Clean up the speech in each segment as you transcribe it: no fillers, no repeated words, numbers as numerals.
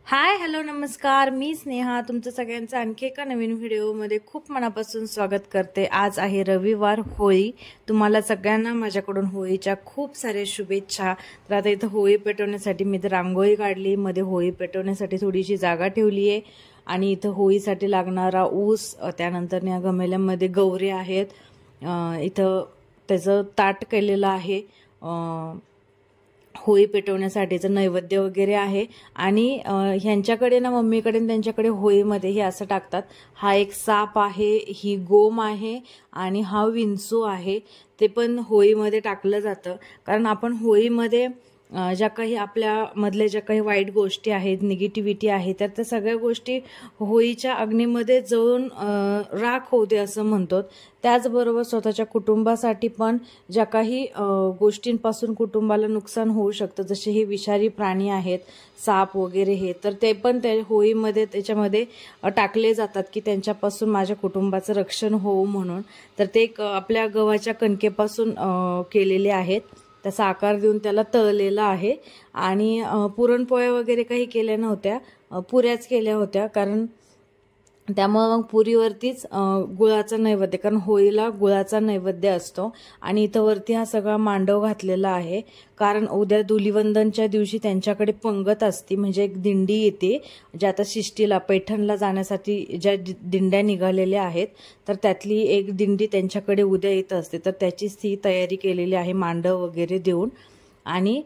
Hi hello नमस्कार, मी स्नेहा तुमचं सगळ्यांचं आणखी एका नवीन व्हिडिओमध्ये खूप मनापासून स्वागत करते। आज आहे रविवार, होळी। तुम्हाला सगळ्यांना माझ्याकडून होळीच्या खूप साऱ्या शुभेच्छा। तर आता इथं होळी पेटवण्यासाठी मी तर रांगोळी काढली, मध्ये होळी पेटवण्यासाठी थोडीशी जागा ठेवली आहे आणि इथं होळीसाठी लागणारा ऊस, त्यानंतर या गमेल्यामध्ये गौरे आहेत, इथं त्याचं ताट केलेलं आहे, होळी पेटवण्यासाठीचं नैवेद्य वगैरे आहे। आणि ह्यांच्याकडे ना मम्मीकडे त्यांच्याकडे होळीमध्ये हे असं टाकतात, हा एक साप आहे, ही गोम आहे आणि हा विंचू आहे, ते पण होळीमध्ये टाकलं जातं। कारण आपण होळीमध्ये ज्या काही आपल्यामधल्या ज्या काही वाईट गोष्टी आहेत, निगेटिव्हिटी आहे, तर त्या सगळ्या गोष्टी होळीच्या अग्नीमध्ये जळून राख होते असं म्हणतो। त्याचबरोबर स्वतःच्या कुटुंबासाठी पण ज्या काही गोष्टींपासून कुटुंबाला नुकसान होऊ शकतं, जसे हे विषारी प्राणी आहेत, साप वगैरे हे, तर ते पण त्या होळीमध्ये त्याच्यामध्ये टाकले जातात की त्यांच्यापासून माझ्या कुटुंबाचं रक्षण होऊ म्हणून। तर ते आपल्या गव्हाच्या कणकेपासून केलेले आहेत, त्याचा आकार देऊन त्याला तळलेला आहे। आणि पुरणपोळ्या वगैरे काही केल्या नव्हत्या, पुऱ्याच केल्या होत्या, कारण त्यामुळे मग पुरीवरतीच गुळाचा नैवेद्य, कारण होळीला गुळाचा नैवेद्य असतो। आणि इथं वरती हा सगळा मांडव घातलेला आहे, कारण उद्या धुलीवंदनच्या दिवशी त्यांच्याकडे पंगत असते, म्हणजे एक दिंडी येते, ज्या आता शिष्टीला पैठणला जाण्यासाठी ज्या दिंड्या निघालेल्या आहेत, तर त्यातली एक दिंडी त्यांच्याकडे उद्या येत असते, तर त्याचीच ती तयारी केलेली आहे मांडव वगैरे देऊन। आणि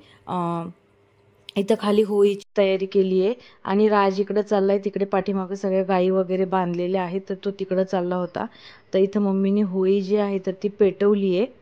इथं खाली होळीची तयारी केली आहे। आणि राज इकडे चाललाय, तिकडे पाठीमागे सगळ्या गायी वगैरे बांधलेल्या आहेत, तर तो तिकडे चालला होता। तर इथं मम्मीने होळी जी आहे तर ती पेटवली आहे।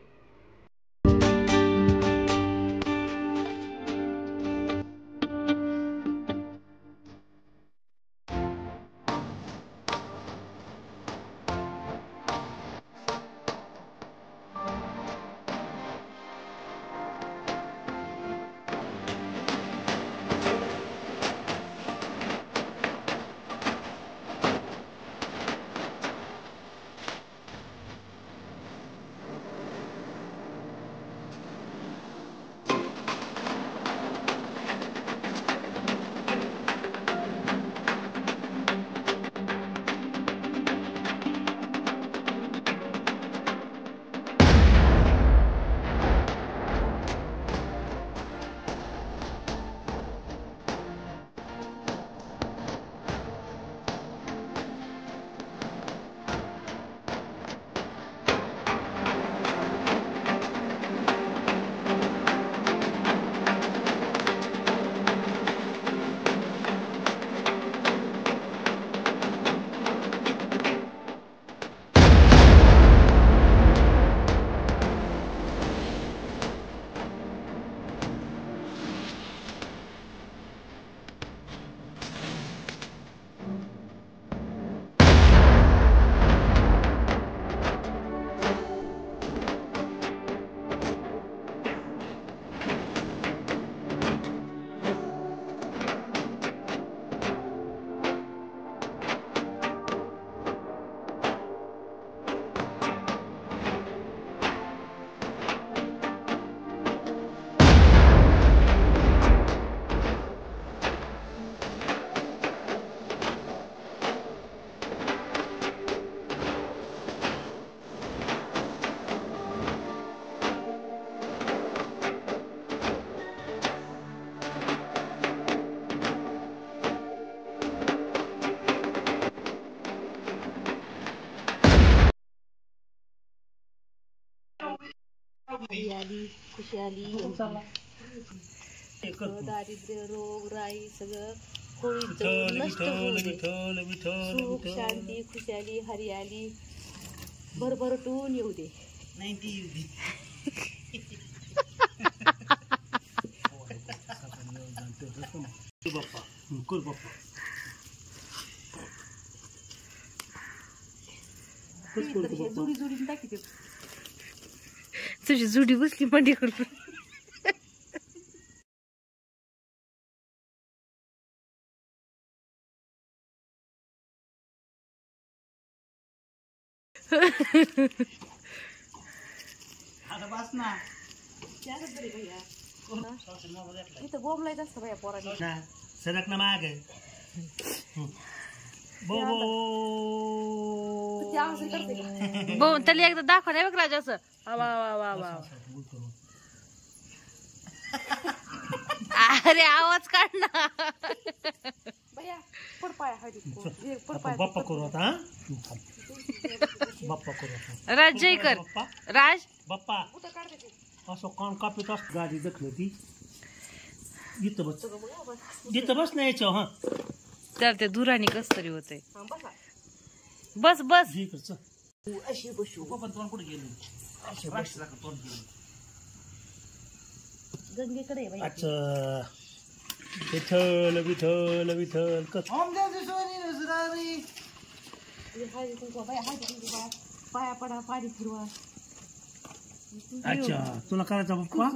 हरियाली खुशहाली, दारिद्र्य रोग राई सगळं होळीचं नष्ट होऊ दे। सुख शांती खुशहाली हरियाली भरभरटून येऊ दे। जोडी जोडीने टाकी तुझी जुडी बसली मांडी करून। आता बस ना त्याच तरी भैया इथं बोंबलायचं असतं भैया पोरांनी सरक ना माग त्याला एकदा दाखव नाही बघ राजा असं वा वा वा वा. अरे आवाज काढ ना. बाप्पा करू आता. बाप्पा करू आता. राज जय कर. राज बाप्पा असं कान कापीत असत. गाडी दखल ती इथं बस. इथं बस नाही यायचं. हा तर ते धुराणी कस तरी होते. बस बस. अशी बसू. कुठे गेली. गंगेकडे. अच्छा विठ्ठल विठ्ठल विठ्ठल. पाया पडा पाणी फिरवा. अच्छा तुला करायचा बाप्पा.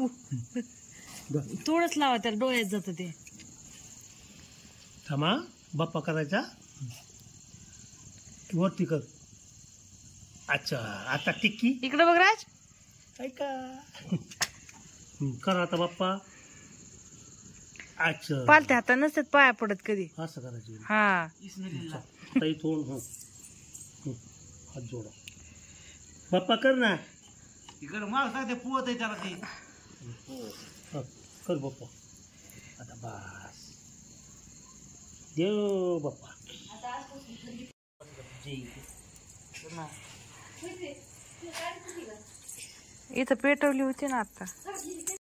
थोडंच लावा त्याला डोळ्यात जात ते. थांबा बाप्पा करायचा वरती कर. अच्छा आता टिक्की इकडे बघ राज. ऐका करा आता बाप्पा. अच्छा पालत्या हाता नसतात पाया पडत कधी. असं करायचं. हा इथून हात जोडा. बाप्पा कर ना. इकडे मला सांगते पुवत आहे त्याला ती. कर बाप्पा आता बस. देव बाप्पा. इथं पेटवली होती ना आता.